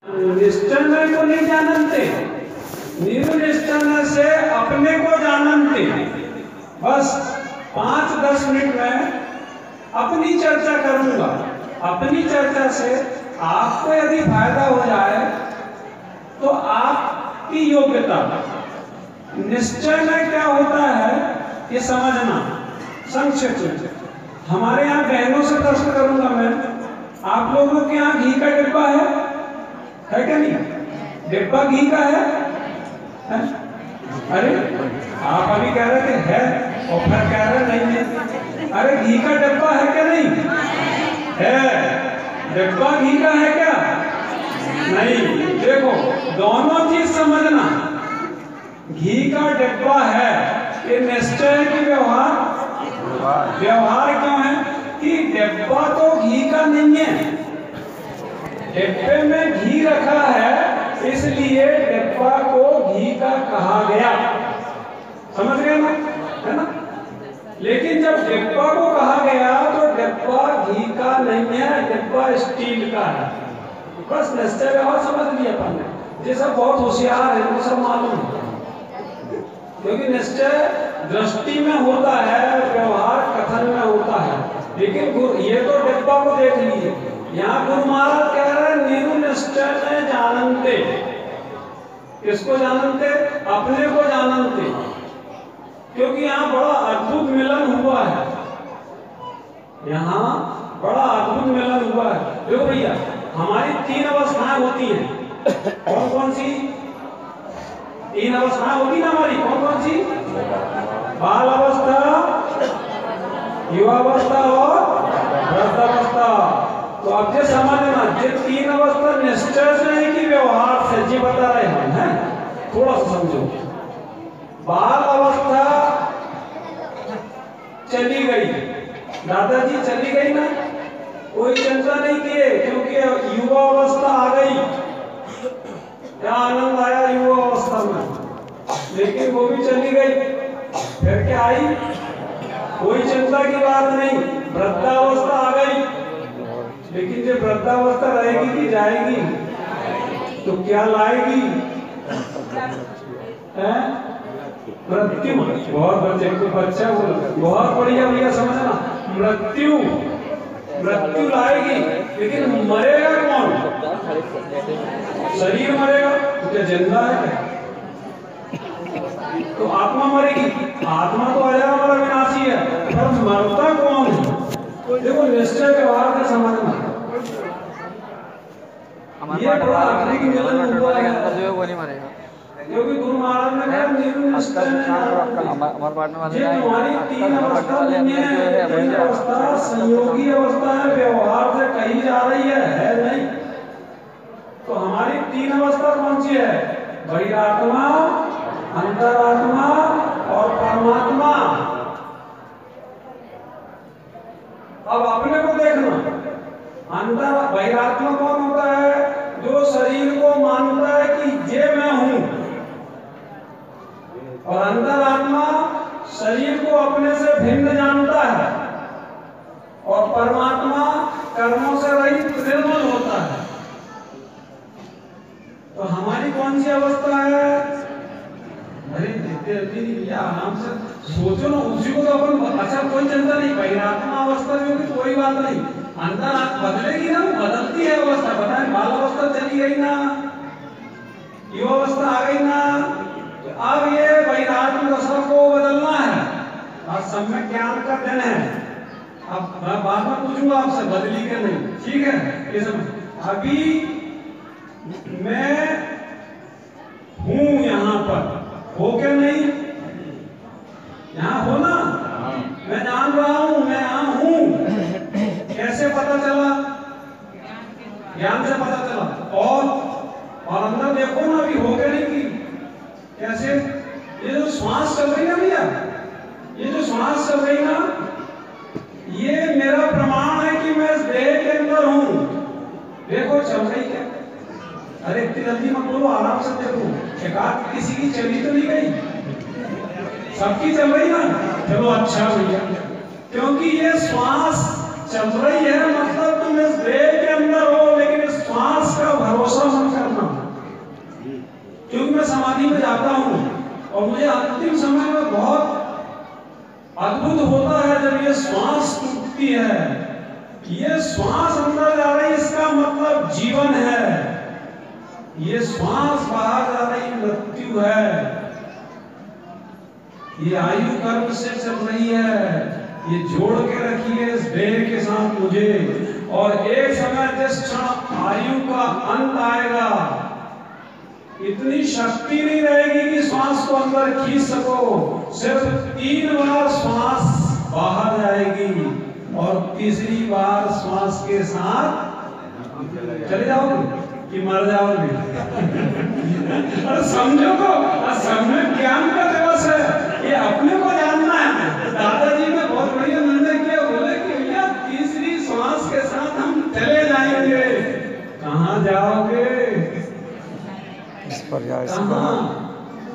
निश्चय को नहीं जानते, निर्निश्चय से अपने को जानते। बस 5-10 मिनट में अपनी चर्चा करूंगा। अपनी चर्चा से आपको यदि फायदा हो जाए तो आपकी योग्यता। निश्चय में क्या होता है ये समझना संक्षेप में। हमारे यहाँ बहनों से प्रश्न करूंगा मैं, आप लोगों के यहाँ घी का डिब्बा है क्या नहीं? डिब्बा घी का है? अरे आप अभी कह रहे थे है और फिर कह रहे नहीं है। अरे घी का डिब्बा है क्या नहीं है? डिब्बा घी का है क्या नहीं? देखो दोनों चीज समझना। घी का डिब्बा है ये निश्चय की व्यवहार क्यों है कि डिब्बा तो घी का नहीं है, डिब्बे में घी रखा है इसलिए डिब्बा को घी का कहा गया। समझ गए ना? है ना? लेकिन जब डिब्बा को कहा गया तो डिब्बा घी का नहीं है, डिब्बा स्टील का है। बस निश्चय व्यवहार समझ लिया अपन ने। ये सब बहुत होशियार है, वो सब मालूम है, क्योंकि निश्चय दृष्टि में होता है, व्यवहार कथन में होता है। लेकिन ये तो डिब्बा को देख लीजिए, यहाँ गुरु महाराज कह रहे हैं निर्निश्चय में जानते। किसको जानते? अपने को जानते। क्योंकि यहाँ बड़ा अद्भुत मिलन हुआ है, यहाँ बड़ा अद्भुत मिलन हुआ है। देखो भैया हमारी 3 अवस्थाएं होती हैं। कौन कौन सी 3 अवस्थाएं होती ना हमारी? कौन कौन सी? बाल अवस्था, युवावस्था और वृद्धावस्था। तो अब ये समझना, ये 3 अवस्था निश्चय से है कि व्यवहार से? जी बता रहे हम हैं, थोड़ा सा समझो। बाल अवस्था चली गई, दादाजी चली गई ना, कोई चिंता नहीं किए, क्योंकि युवा अवस्था आ गई। क्या आनंद आया युवा अवस्था में, लेकिन वो भी चली गई। फिर क्या आई? कोई चिंता की बात नहीं, वृद्धावस्था आ गई। लेकिन जो वृद्धावस्था रहेगी कि जाएगी? तो क्या लाएगी? मृत्यु। बहुत बच्चे को बच्चा बहुत बढ़िया भैया समझना, मृत्यु लाएगी। लेकिन मरेगा कौन? शरीर मरेगा तो क्या जिंदा है? तो आत्मा मरेगी। आत्मा तो अजर हमारा विनाशी है, पर मरता कौन है? देखो निश्चय व्यवहार का समझना। ये बड़ा आखिरी की मिलन हुआ है, क्योंकि गुरु महाराज ने कहा निर्निश्चय में तुम्हारी 3 अवस्था नहीं है। 3 अवस्था संयोगी अवस्था है, व्यवहार से कही जा रही है नहीं। तो हमारी 3 अवस्था कौन सी है? बहिरात्मा, अंतरात्मा और परमात्मा। अब अपने को देखना, बहिरात्मा कौन होता है? जो शरीर को मानता है कि ये मैं हूं, और अंतरात्मा शरीर को अपने से भिन्न जानता है, और परमात्मा कर्मों से रहित निर्मल होता है। तो हमारी कौन सी अवस्था है? अरे भैया आराम से सोचो ना, उसी को तो अपन। अच्छा कोई चिंता नहीं, बहिरात्मा अवस्था भी होगी तो कोई बात नहीं, अंतरात्मा बदलेगी ना, बदलती है अवस्था। बताएं, बाल अवस्था चली गई ना, युवा अवस्था आ गई ना, तो अब ये बहिरात्मा दशा को बदलना है। और सम्यक ज्ञान का दिन है। अब मैं बाद में पूछूंगा आपसे बदली के नहीं, ठीक है? ये समझ। अभी मैं हूं यहाँ पर, हो क्या नहीं? यहाँ हो ना? मैं जान रहा हूं मैं यहाँ हूं। कैसे पता चला? ज्ञान से पता चला। और अंदर देखो ना, अभी हो क्या नहीं की? कैसे? ये जो श्वास चल रही है भैया, ये जो श्वास चल रही ना, ये मेरा प्रमाण है कि मैं इस देह के अंदर हूं। देखो चल रही क्या? अरे इतनी जल्दी मत बोलो, आराम से देखो। एकाध किसी की चली तो नहीं गई, सबकी चल रही ना। चलो अच्छा भैया, क्योंकि ये श्वास चल रही है, मतलब तुम इस देह के अंदर हो, लेकिन इस श्वास का भरोसा मत समाधि में जाता हूँ और मुझे अंतिम समय में बहुत अद्भुत होता है जब ये श्वास टूटती है। ये श्वास अंदर जा रही, इसका मतलब जीवन है। ये श्वास बाहर जा रही, मृत्यु है। ये आयु कर्म से चल रही है। ये जोड़ के रखिए इस देह के साथ मुझे, और एक समय जिस क्षण आयु का अंत आएगा, इतनी शक्ति नहीं रहेगी कि श्वास को अंदर खींच सको। सिर्फ 3 बार श्वास बाहर जाएगी और तीसरी बार श्वास के साथ चले जाओगे कि मर जाओगे। और समझो तो सम्यक ज्ञान का दिवस है, ये अपने को जानना है। दादाजी ने बहुत बढ़िया निर्णय किया, बोले कि भैया तीसरी श्वास के साथ हम चले जाएंगे। कहाँ जाओगे? इस पर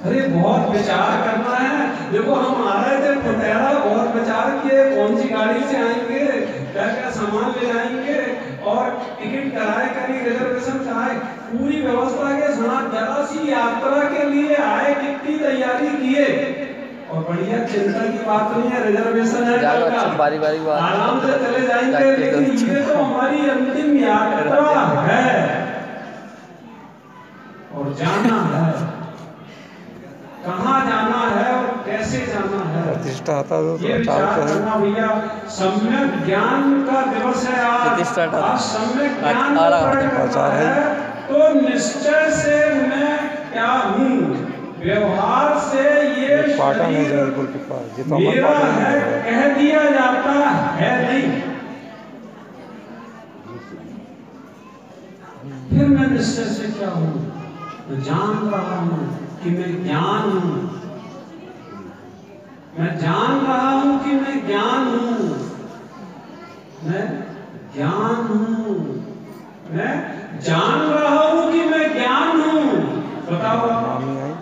अरे बहुत विचार करना है। देखो हम आ रहे थे फुटेरा, बहुत विचार किए कौन सी गाड़ी से आएंगे, क्या क्या सामान ले जाएंगे, और टिकट कराए करी, रिजर्वेशन कराए, पूरी व्यवस्था के साथ जरा सी यात्रा के लिए आए, कितनी तैयारी किए, और बढ़िया चिंता की बात नहीं है, रिजर्वेशन है, बारी बारी आराम से चले जाएंगे। लेकिन ये तो हमारी अंतिम यात्रा है और जाना है। कहाँ जाना है और कैसे जाना है, प्रतिष्ठा आता ये विचार करना भैया। सम्यक ज्ञान का दिवस है आज। सम्यक ज्ञान है तो निश्चय से मैं क्या हूँ, व्यवहार से ये मेरा है कह दिया जाता है नहीं। फिर मैं निश्चय से क्या हूँ, मैं जान रहा हूँ कि मैं ज्ञान हूं। मैं जान रहा हूं कि मैं ज्ञान हूं। मैं ज्ञान हूं। मैं जान रहा हूं कि मैं ज्ञान हूं। बताओ,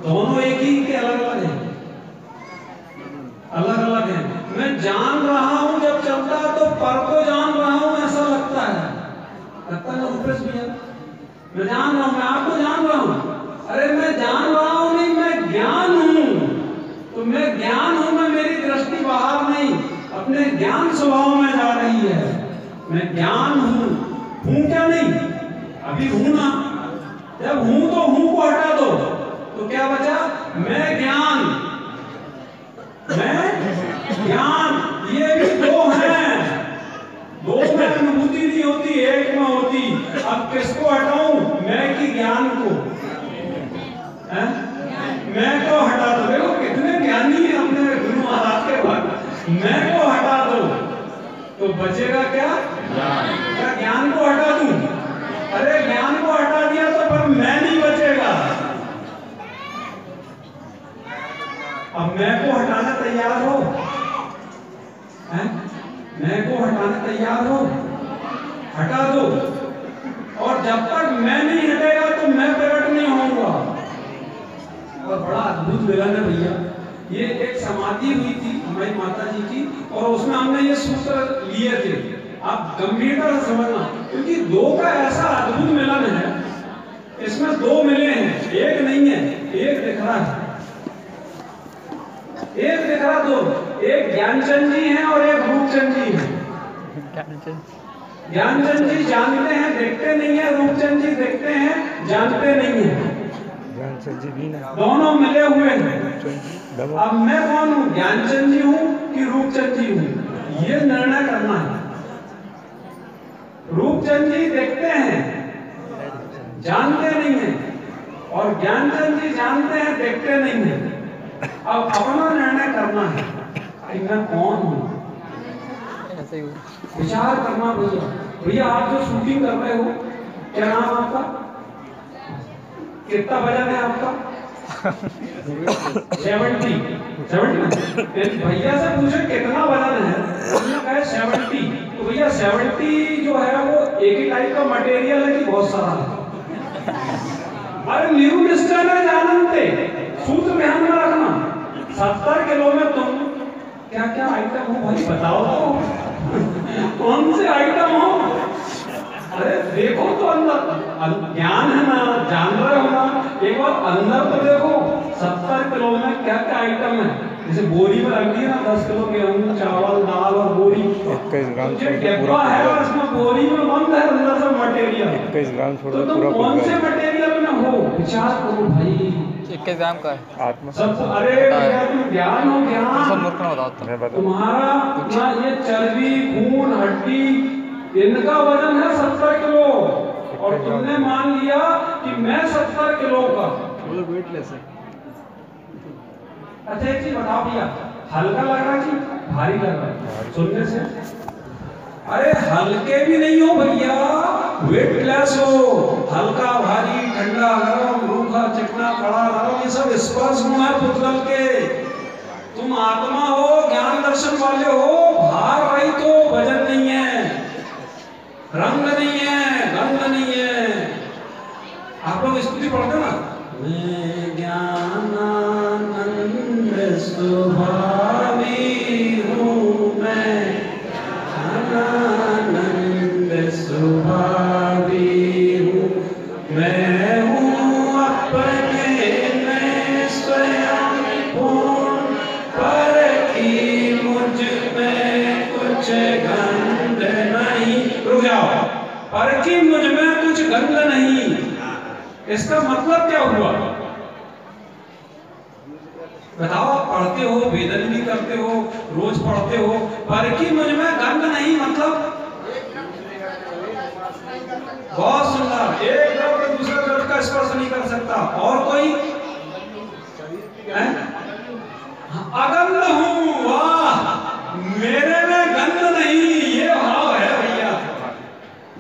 दोनों एक ही के अलग अलग हैं? अलग अलग हैं। मैं जान रहा हूं जब चलता है तो पर को जान रहा हूं ऐसा लगता है, लगता है रूपेश भैया। मैं जान रहा हूं, मैं आपको जान रहा हूं। अरे मैं जान रहा हूं नहीं, मैं ज्ञान हूं। तो मैं ज्ञान हूं, मैं मेरी दृष्टि बाहर नहीं, अपने ज्ञान स्वभाव में जा रही है। मैं ज्ञान हूं क्या नहीं? अभी हूं ना। जब हूं तो हूं को हटा दो तो क्या बचा? मैं ज्ञान। मैं ज्ञान, ये भी दो हैं। दो में अनुभूति नहीं होती, एक में होती। अब किसको हटाऊं? मैं की ज्ञान को? मैं को हटा दो। देखो कितने ज्ञानी है अपने गुरु महाराज के भक्त। मैं को हटा दो तो बचेगा क्या? क्या ज्ञान को हटा दूं? अरे ज्ञान को हटा दिया तो पर मैं नहीं बचेगा। अब मैं को हटाने तैयार हो? मैं को हटाने तैयार हो? हटा दो। और जब तक मैं नहीं हटेगा तो मैं प्रकट नहीं होऊंगा। और बड़ा अद्भुत मिलन है भैया। ये एक समाधि हुई थी हमारी माता जी की, और उसमें हमने ये सूत्र लिए थे। आप गंभीरता से समझना, क्योंकि दो का ऐसा अद्भुत मिलन है। इसमें दो मिले हैं, एक नहीं है, एक दिख रहा है। एक दिख रहा, दो। एक ज्ञानचंद जी हैं और एक रूपचंद जी हैं। ज्ञानचंद जी जानते हैं, देखते नहीं है। रूपचंद जी देखते हैं, जानते नहीं है। दोनों मिले हुए हैं। अब मैं कौन हूँ? ज्ञानचंद जी हूँ कि रूपचंद जी हूँ? ये निर्णय करना है। रूपचंद जी देखते हैं, जानते नहीं है, और ज्ञानचंद जी जानते हैं, देखते नहीं है। अब अपना निर्णय करना है कि मैं कौन हूँ। विचार करना भैया। भैया आप जो शूटिंग कर रहे हो, क्या नाम आपका? कितना वजन है आपका? 70। भैया से पूछे कितना वजन है, उन्होंने कहा 70। तो भैया 70 जो है वो एक ही टाइप का मटेरियल है कि बहुत सारा है? अरे न्यू मिस्टर है जानते, सूत्र ध्यान में रखना। 70 किलो में तुम क्या क्या आइटम हो भाई बताओ तो। कौन से आइटम हो? अरे देखो तो अंदर ज्ञान है ना, जान रहे हो ना, एक बार अंदर तो देखो। आइटम है, जैसे बोरी में रख दिया ना 10 किलो गेहूँ, चावल, दाल और बोरी, 21 ग्राम जो छोड़ के डिब्बा पूरा है पूरा उसमें बोरी में बंद है अंदर से मटेरियल, 21 ग्राम छोड़ तो के तुम पूरा कौन से पूरा मटेरियल में हो, विचार करो भाई। 21 ग्राम का है। आत्मा सब अरे भैया तुम ज्ञान हो सब ज्ञान, मूर्ख ना बताओ तुम। मैं बता तुम्हारा ना ये चर्बी, खून, हड्डी, इनका वजन है 70 किलो और तुमने मान लिया कि मैं 70 किलो का। वेटलेस है। अच्छा एक चीज बताओ भैया, हल्का लग रहा है कि भारी लग रहा है सुनने से? अरे हल्के भी नहीं हो भैया, वेटलेस हो, हल्का भारी, ठंडा गरम, रूखा चिकना, कड़ा नरम, ये सब स्पर्श गुण है पुतगल के। तुम आत्मा हो, ज्ञान दर्शन वाले हो, भार रहित हो, वजन नहीं है, रंग नहीं है, गंध नहीं है। आप लोग स्तुति पढ़ते ना, मैं ज्ञानानंद स्वभावी हूँ, मैं ज्ञानानंद स्वभावी हूँ, मैं हूँ अपने में स्वयं पूर्ण, पर की मुझ में कुछ गंध नहीं। रुक जाओ, पर की मुझ में कुछ गंध नहीं, इसका मतलब क्या हुआ बताओ? आप पढ़ते हो, वेदन भी करते हो, रोज पढ़ते हो, पर की मुझ में गंध नहीं मतलब बहुत सुंदर, एक द्रव्य दूसरे द्रव्य का स्पर्श नहीं कर सकता। और कोई अगंध हूँ, वाह, मेरे में गंध नहीं, ये भाव है भैया,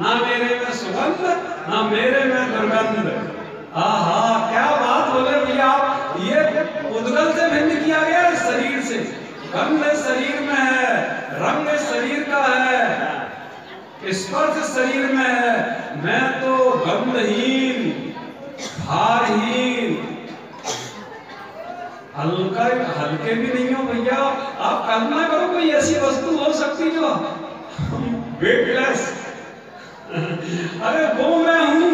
ना मेरे में सुगंध, ना मेरे में दुर्गंध। आहा, क्या बात बोले भैया आप, ये उद्गल से भिन्न किया गया है शरीर से, गंध शरीर में है, रंग शरीर का है, स्पर्श शरीर में है, मैं तो गंधहीन, भारहीन, हल्के भी नहीं हो भैया। आप कल्पना करो कोई ऐसी वस्तु हो सकती जो वेटलेस, अरे वो मैं हूं,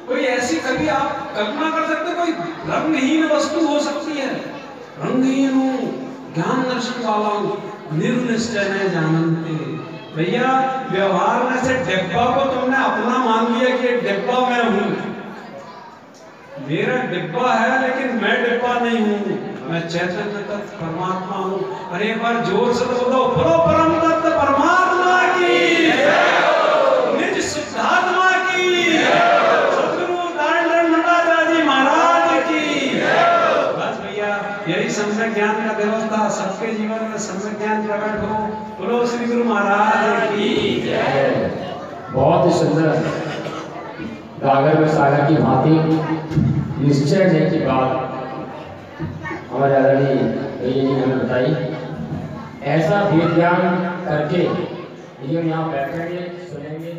कोई ऐसी कभी आप कल्पना कर सकते? कोई रंगहीन वस्तु हो सकती है? रंगहीन हूँ, ज्ञान दर्शन वाला हूँ, निर्निश्चय है जानते। भैया व्यवहार में से डिब्बा को तुमने अपना मान लिया कि डिब्बा मैं हूँ, मेरा डिब्बा है लेकिन मैं डिब्बा नहीं हूँ, मैं चैतन्य तत्व परमात्मा हूँ। अरे एक बार जोर से तो बोलो, बोलो परम तत्व परमात्मा की, निज शुद्धात्मा की, सद्गुरु नारायण नटाचार्य जी महाराज की। बस भैया यही सम्यक ज्ञान का व्यवस्था, सबके जीवन में सम्यक ज्ञान प्रकट हो। बोलो श्री गुरु महाराज की जय। बहुत ही सुंदर गागर में सागर की भांति निश्चय है की बात हमारे आदरणीय भैया जी ने हमें बताई। ऐसा वेद ज्ञान करके ये यहाँ बैठेंगे, सुनेंगे।